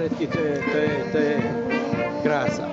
všetky, to je krása.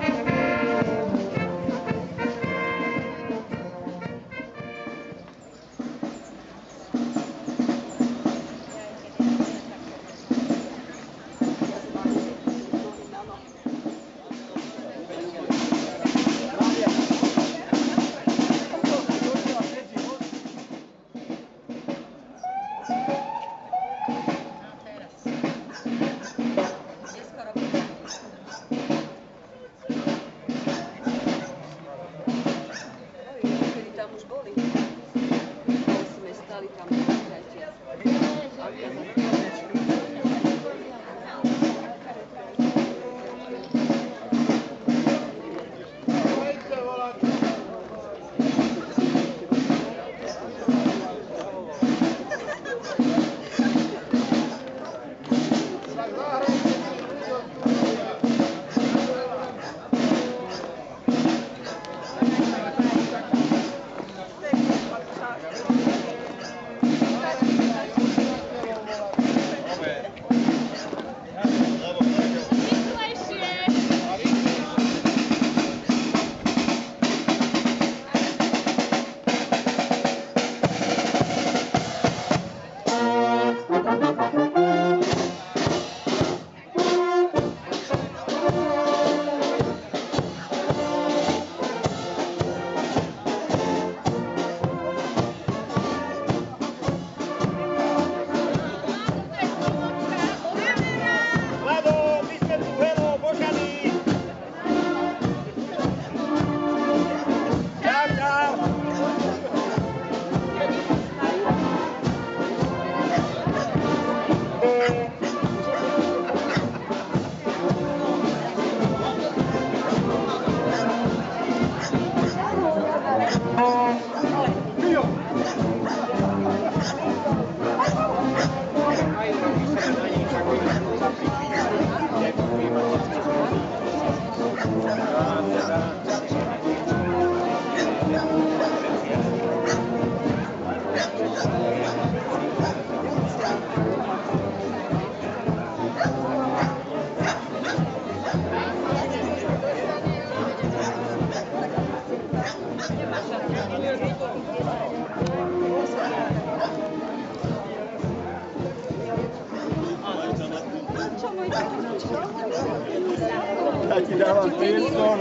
Ja ti dávam priestor,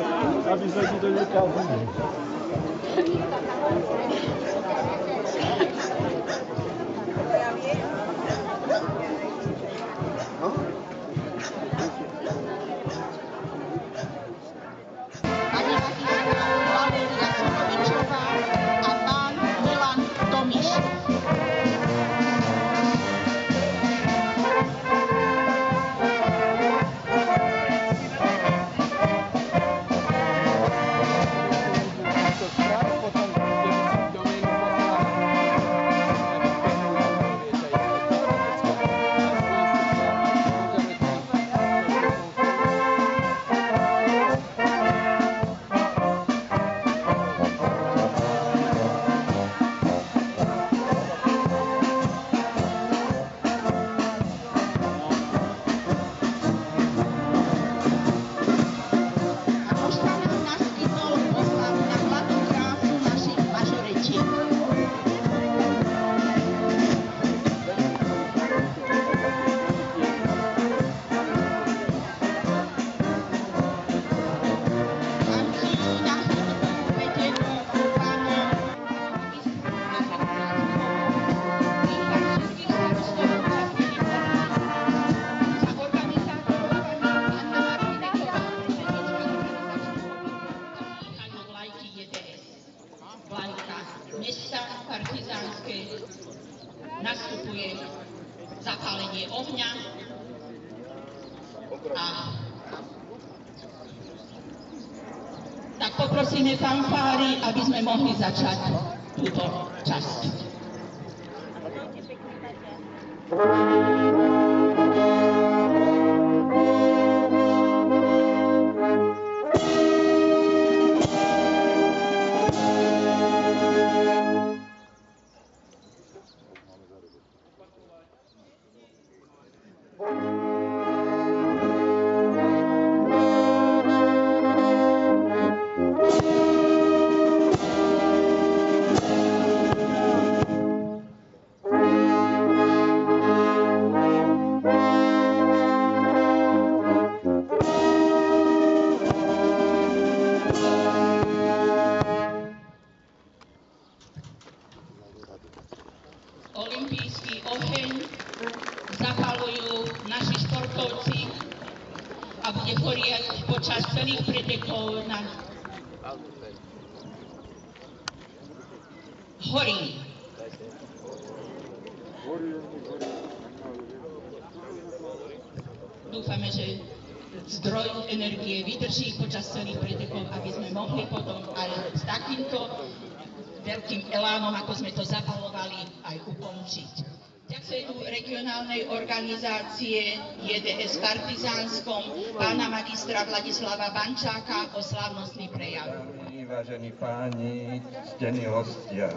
aby sa ti to nekazilo. Nastupuje zapálenie ohňa a tak poprosíme fanfári, aby sme mohli začať túto časť. obrovský oheň, zapalujú naši športovci a bude horieť počas celých pretekov na horí. Dúfame, že zdroj energie vydrží počas celých pretekov, aby sme mohli potom aj s takýmto veľkým elánom, ako sme to zapalovali, aj ukončiť. Ďakujem regionálnej organizácie JDS Partizánskom, pána magistra Vladislava Bančáka o slávnostný prejav. Vážení páni, ctení hostia,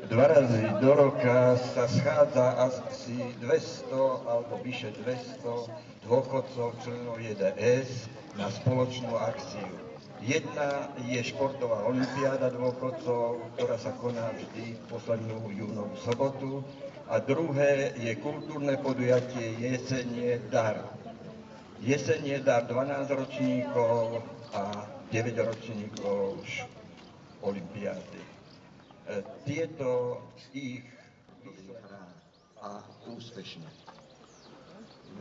2 razy do roka sa schádza asi 200 alebo vyše 200 dôchodcov členov JDS na spoločnú akciu. Jedna je športová olympiáda dôchodcov, ktorá sa koná vždy v poslednú júnovú sobotu, a druhé je kultúrne podujatie Jesenie dar. Jesenie dar 12 ročníkov a 9 ročníkov olympiády. Tieto ich hrá a úspešne.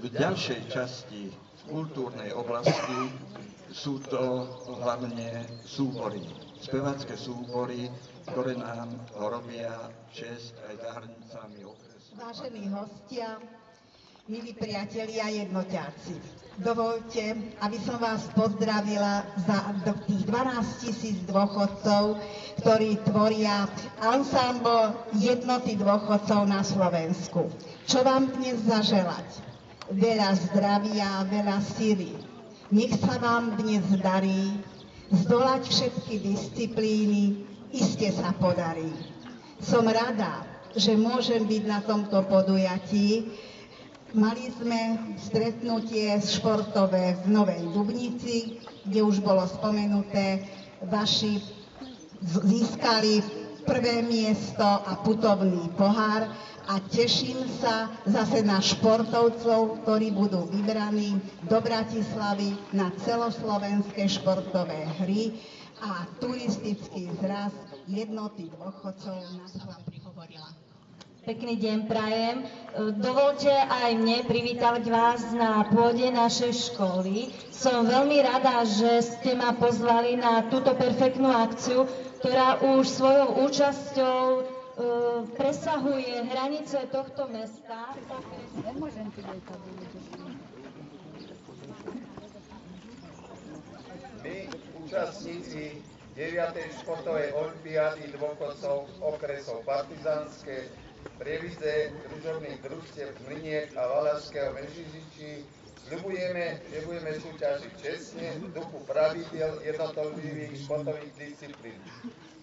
V ďalšej časti v kultúrnej oblasti sú to hlavne súbory, spevácké súbory, ktoré nám robia česť aj za hranicami okresu. Vážení hostia, milí priatelia jednoťáci, dovoľte, aby som vás pozdravila za tých 12 000 dôchodcov, ktorí tvoria ansámbl Jednoty dôchodcov na Slovensku. Čo vám dnes zaželať? Veľa zdravia, veľa síly. Nech sa vám dnes darí zdolať všetky disciplíny, iste sa podarí. Som rada, že môžem byť na tomto podujatí. Mali sme stretnutie športové v Novej Dubnici, kde už bolo spomenuté, vaši získali prvé miesto a putovný pohár a teším sa zase na športovcov, ktorí budú vybraní do Bratislavy na celoslovenské športové hry a turistický zraz Jednoty dôchodcov na vám prihovorila. Pekný deň prajem. Dovoľte aj mne privítať vás na pôde našej školy. Som veľmi rada, že ste ma pozvali na túto perfektnú akciu, ktorá už svojou účasťou presahuje hranice tohto mesta. My, účastníci 9. športovej olympiády dôchodcov okresov Partizánske, Prievidze, družobných družstiev Mlyniek a Valašského Mežižičí sľubujeme, že budeme súťažiť čestne v duchu pravidiel jednotlivých športových disciplín.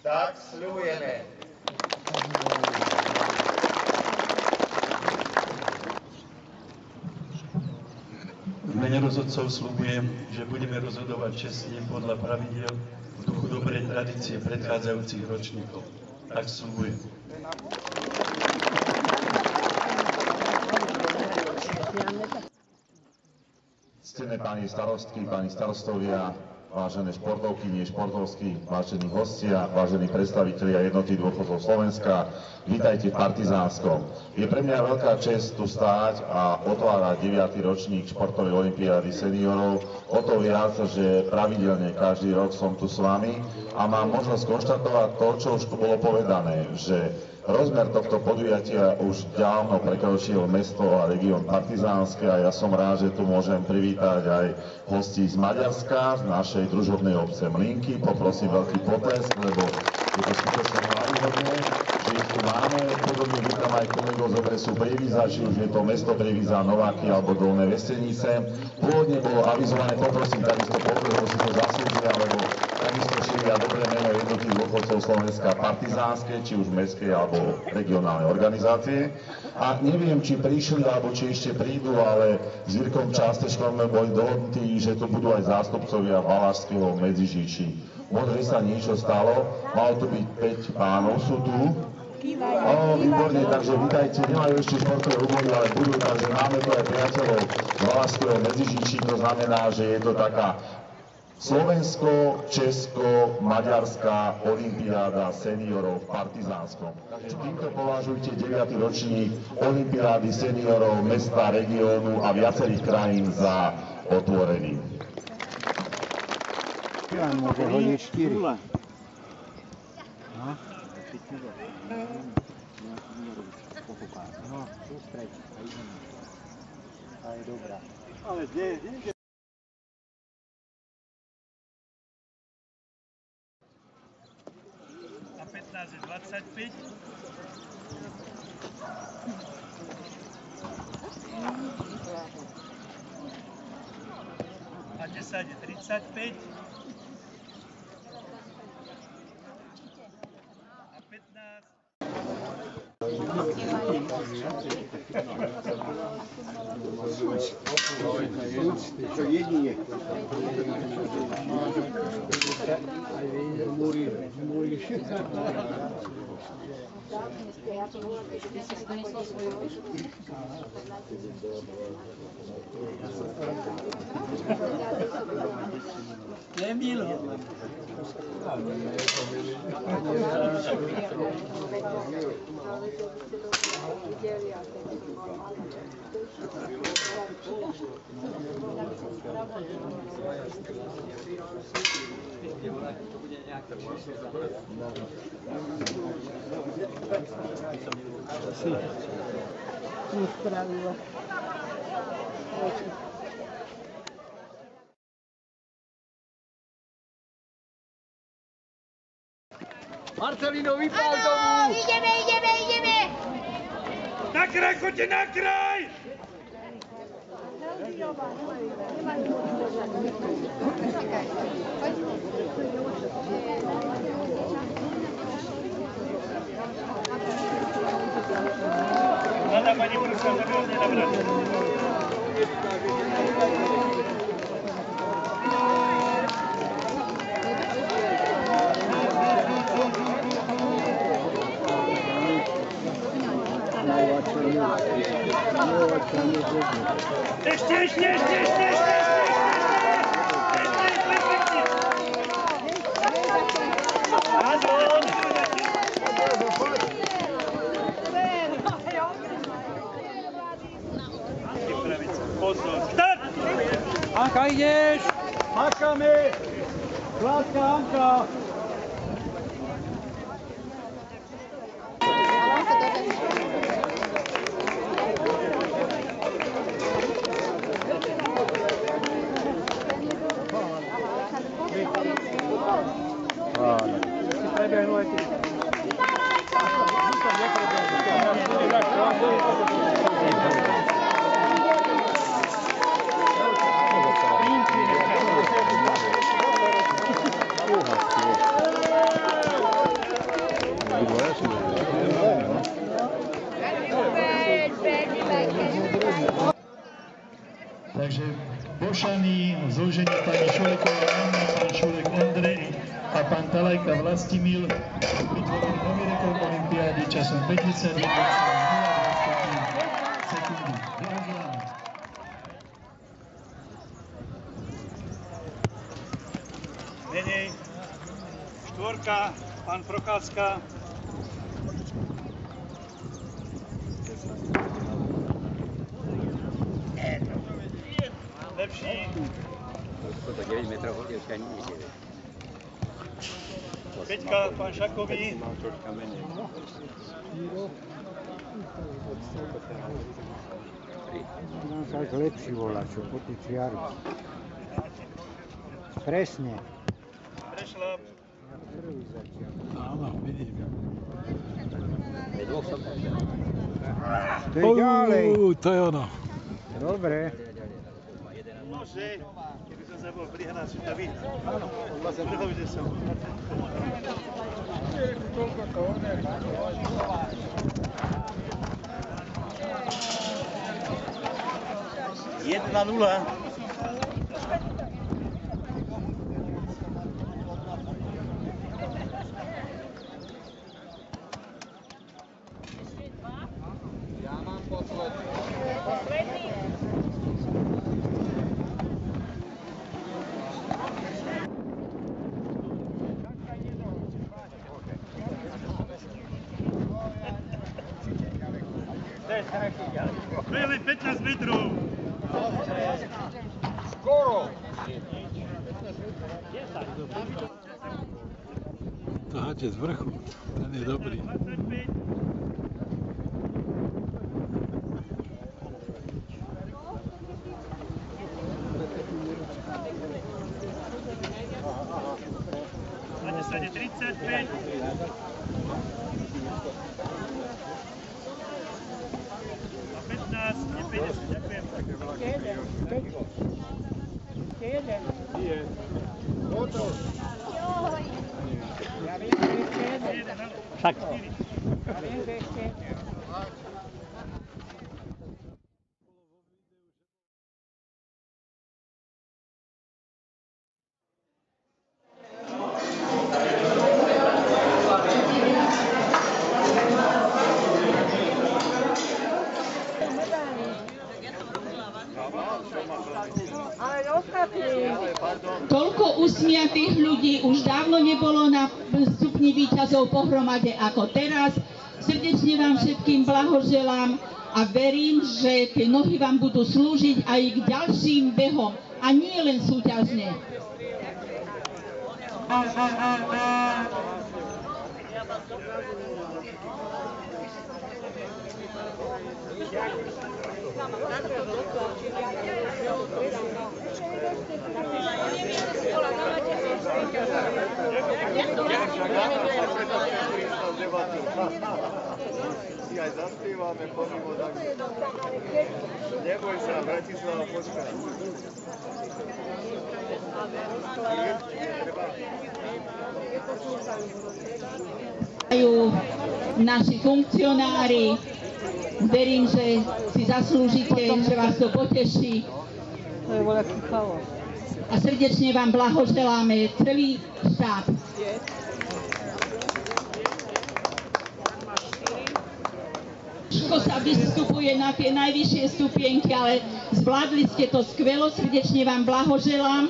Tak sľubujeme. V mene rozhodcov sľubujem, že budeme rozhodovať čestne podľa pravidiel v duchu dobrej tradície predchádzajúcich ročníkov. Tak sľubujem. Ctené páni starostky, páni starostovia, vážené športovkynie, športovskí, vážení hostia, vážení predstavitelia Jednoty dôchodcov Slovenska, vítajte v Partizánskom. Je pre mňa veľká česť tu stáť a otvárať 9. ročník športovej olympiády seniorov. O to viac, že pravidelne každý rok som tu s vami a mám možnosť konštatovať to, čo už tu bolo povedané, že rozmer tohto podujatia už dávno prekročil mesto a región Partizánske a ja som rád, že tu môžem privítať aj hostí z Maďarska, z našej družobnej obce Mlynky. Poprosím veľký potlesk, lebo je to skutočne národné, že ich tu máme. Podobne vítam aj kolegov z okresu Prievidza, či už je to mesto Prievidza, Nováky alebo Dolné Vestenice. Pôvodne bolo avizované, poprosím takisto potlesk, lebo si to zaslúžia, lebo takisto šíria dobré meno Jednoty dôchodcov Slovenska Partizánske, či už mestské alebo regionálne organizácie. A neviem, či prišli, alebo či ešte prídu, ale s Jirkom Částečkom sme boli dohodnutí, že tu budú aj zástupcovia Valašského Medzižičí. Možno, že sa niečo stalo, malo tu byť 5 pánov, sú tu. Výborne, takže vítajte, nemajú ešte športové úvody, ale budú, takže máme tu aj priateľov Valašského Medzižičí, to znamená, že je to taká Slovensko, Česko, Maďarská olympiáda seniorov v Partizánskom. Takže týmto považujte 9. ročník olympiády seniorov mesta, regiónu a viacerých krajín za otvorený. Môže hodiť 4. No, sústreď, a ideme. A je dobrá. Ale kde? A 15 je 25. A 10 je 35. A 15. To jedine. Emil. Nespravilo. Marcelino, vypál tomu! Ideme! Na kraj, choďte na kraj! Mladá pani, prosím, aby vás nenabrali. Ešte! Anka, ideš! Makáme! Kláska, Anka! Takže Bošany, zloženie pani Šuleková Anna, pán Šulek Ondrej a pán Talajka Vlastimil vytvorili nový rekord olympiády časom 51,02 sekundy. Blahoželám. Menej štvorka, pán Procházka. Lepší. To 9 metrov hodí, ešte ani nevideli. Peťka, pán Šakový. Nám sa lepší volá, čo po tí čiaru. Presne. Prešlap. Prvý začiat. Áno, vidím. To je ďalej. To je ono. Dobre. Môže, keby som sa bol prihnať, si to vyhnať. Áno, druhou, že som. Jedna nula. Ja mám posledný. To je len 15 metrov. Skoro. To háte z vrchu, ten je dobrý. 35. A 15, je 50, ďakujem. Však. Toľko usmiatých ľudí už dávno nebolo na stupni víťazov pohromade ako teraz. Srdečne vám všetkým blahoželám a verím, že tie nohy vám budú slúžiť aj k ďalším behom a nie len súťažne. Si aj zaspívame pomimo tak. Neboj sa, Bratislava, počkaj. Naši funkcionári, verím, že si zaslúžite, že vás to poteší. A srdečne vám blahoželáme celý štát. Ťažko sa vystupuje na tie najvyššie stupienky, ale zvládli ste to skvelo, srdečne vám blahoželám.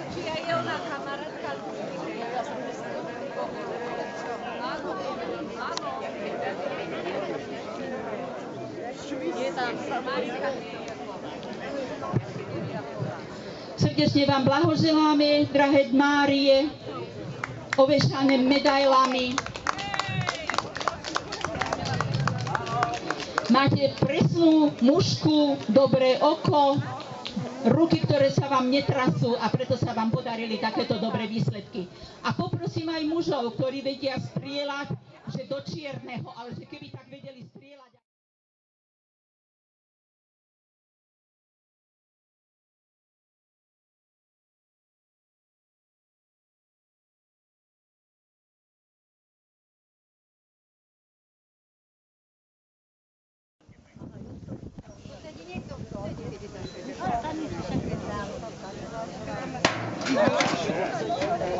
Či aj je ona kamarátka? Ja som myslela, áno. Je tam Marika. Srdečne vám blahoželáme, drahé Márie, ovešané medailami. Máte presnú mužku, dobré oko, ruky, ktoré sa vám netrasú a preto sa vám podarili takéto dobré výsledky. A poprosím aj mužov, ktorí vedia strieľať, že do čierneho, ale že keby tak vedeli strieľať.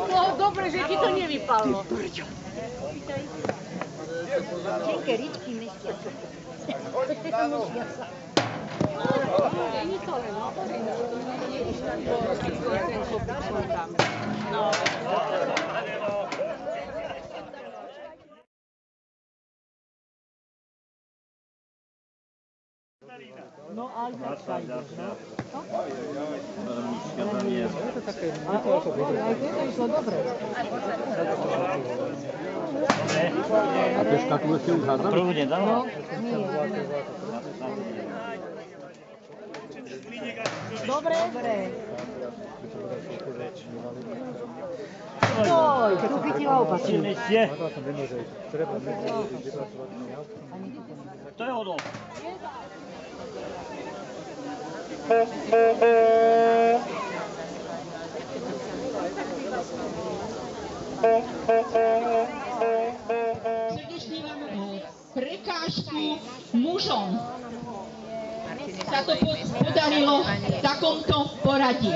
No, dobre, že ti to nevypadlo. Tenké ričky mestia. Není to len, no. No aj tak sa ideš, no. Je to také, aj to išlo dobre. A to škatule ste už hádzali? Prvú nedal? No, nie. Dobre? Dobre. Oj, tu chytila opačne. To je hodol. Srdečne vám prekážku Mužom sa to podarilo v takomto poradí.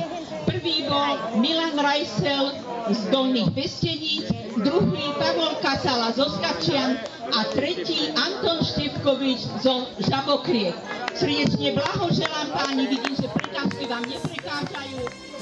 Prvý bol Milan Rajsel z Dolných Pesteníc, druhý Pavol Kasala zo Skačian a tretí Anton Števkovič zo Žabokriek. Srdečne blahoželám páni, vidím, že prekážky vám neprekážajú.